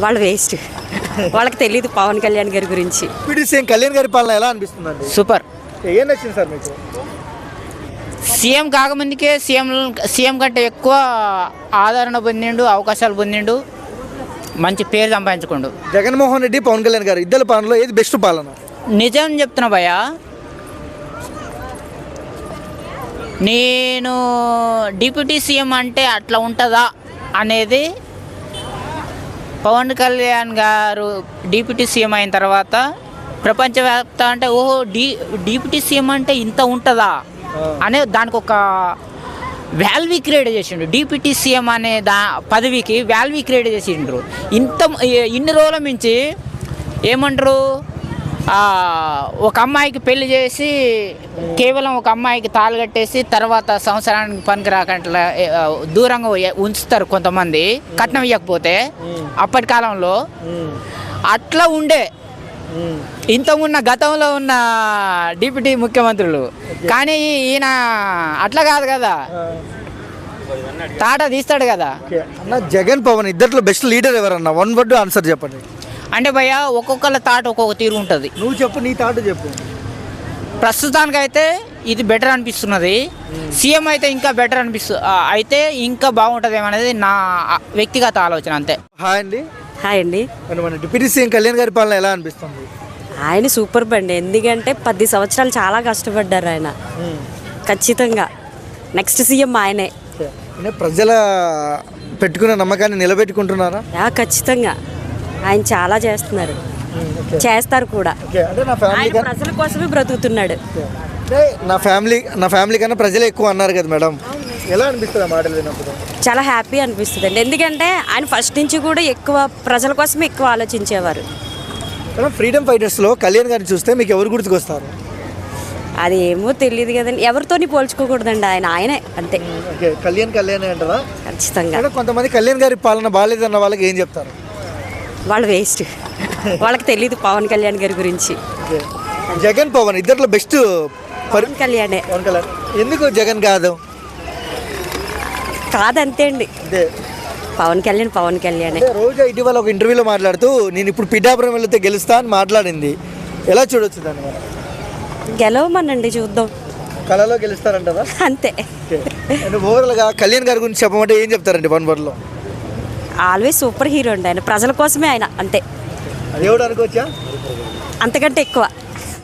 వాళ్ళు వేస్ట్. వాళ్ళకి తెలియదు పవన్ కళ్యాణ్ గారి గురించి. డిప్యూటీ సీఎం కళ్యాణ్ గారి పాలన ఎలా అనిపిస్తుందండి? సూపర్. ఏం నచ్చింది సార్ మీకు? సీఎం కాకముందుకే సీఎం కంటే ఎక్కువ ఆదరణ పొందిండు, అవకాశాలు పొందిండు, మంచి పేరు సంపాదించుకోండు. జగన్మోహన్ రెడ్డి, పవన్ కళ్యాణ్ గారు ఇద్దరు పాలనలో ఏది బెస్ట్ పాలన? నిజం చెప్తున్నా భయ్య, నేను డిప్యూటీ సీఎం అంటే అట్లా ఉంటుందా అనేది పవన్ కళ్యాణ్ గారు డిప్యూటీ సీఎం అయిన తర్వాత ప్రపంచవ్యాప్త అంటే ఓహో డిప్యూటీ సీఎం అంటే ఇంత ఉంటుందా అనే దానికి ఒక వాల్యూ క్రియేట్ చేసిండు. డిప్యూటీ సీఎం అనే పదవికి వాల్యూ క్రియేట్ చేసిండ్రు. ఇన్ని రోజుల నుంచి ఏమంటారు, ఒక అమ్మాయికి పెళ్లి చేసి కేవలం ఒక అమ్మాయికి తాళి కట్టేసి తర్వాత సంవత్సరానికి పనికి రాకుండా దూరంగా ఉంచుతారు కొంతమంది కట్నం ఇవ్వకపోతే. అప్పటి కాలంలో అట్లా ఉండే గతంలో ఉన్న డిప్యూటీ ముఖ్యమంత్రులు. కానీ ఈయన అట్లా కాదు కదా, తాట తీస్తాడు కదా. జగన్ పవన్ ఇద్దరిలో బెస్ట్ లీడర్ ఎవరన్నా? వన్ వర్డ్ ఆన్సర్ చెప్పండి. అంటే భయ్య ఒక్కొక్కళ్ళ తాట ఒక్కొక్క తీరు ఉంటుంది. నువ్వు చెప్పు, నీ తాట చెప్పు. ప్రస్తుతానికైతే ఇది బెటర్ అనిపిస్తున్నది. సీఎం అయితే ఇంకా బెటర్ అయితే ఇంకా బాగుంటుంది అనేది నా వ్యక్తిగత ఆలోచన, అంతే. హాయ్ అండి. హాయ్ అండి. మన డిప్యూటీ సీఎం కళ్యాణ్ గారి పాలన ఎలా అనిపిస్తుంది? ఆయన సూపర్ బండి. ఎందుకంటే 10 సంవత్సరాలు చాలా కష్టపడ్డారు ఆయన. ఖచ్చితంగా నెక్స్ట్ సీఎం ఆయనే. ప్రజల పెట్టుకున్న నమ్మకాన్ని నిలబెట్టుకుంటున్నారా? ఖచ్చితంగా ఆయన చాలా చేస్తున్నారు, చేస్తారు కూడా. ఆయన ప్రజల కోసమే బ్రతుకుతున్నాడు. నా ఫ్యామిలీ కన్నా ప్రజలే ఎక్కువ అన్నారు కదా మేడం, ఎలా అనిపిస్తుంది ఆ మాటలు విన్నప్పుడు? చాలా హ్యాపీ అనిపిస్తుంది అండి. ఎందుకంటే ఆయన ఫస్ట్ నుంచి కూడా ఎక్కువ ప్రజల కోసమే ఎక్కువ ఆలోచించేవారు. ఫ్రీడమ్ ఫైటర్స్లో కళ్యాణ్ గారిని చూస్తే మీకు ఎవరు గుర్తుకొస్తారు? అది ఏమో తెలియదు కదండి, ఎవరితోని పోల్చుకోకూడదండి. ఆయనే అంతే. కళ్యాణ్ అంటారా? ఖచ్చితంగా. కొంతమంది కళ్యాణ్ గారి పాలన బాగాలేదన్న వాళ్ళకి ఏం చెప్తారు? వాళ్ళు వేస్ట్. వాళ్ళకి తెలియదు పవన్ కళ్యాణ్ గారి గురించి. జగన్ పవన్ ఇద్దరిలో బెస్ట్ పవన్ కళ్యాణే. ఎందుకు జగన్ కాదంతే అండి, పవన్ కళ్యాణే. రోజా ఇటీవల ఒక ఇంటర్వ్యూలో మాట్లాడుతూ నేను ఇప్పుడు పిఠాపురం వెళ్తే గెలుస్తా అని మాట్లాడింది. ఎలా చూడొచ్చు దాన్ని? గెలవమనండి, చూద్దాం. కళలో గెలుస్తారంటారా? అంతే. ఓవరాల్గా కళ్యాణ్ గారి గురించి చెప్పమంటే ఏం చెప్తారండి? 1 wordలో ఆల్వేస్ సూపర్ హీరో అండి ఆయన. ప్రజల కోసమే ఆయన, అంతే. దేవుడు అనుకోవచ్చా? అంతకంటే ఎక్కువ.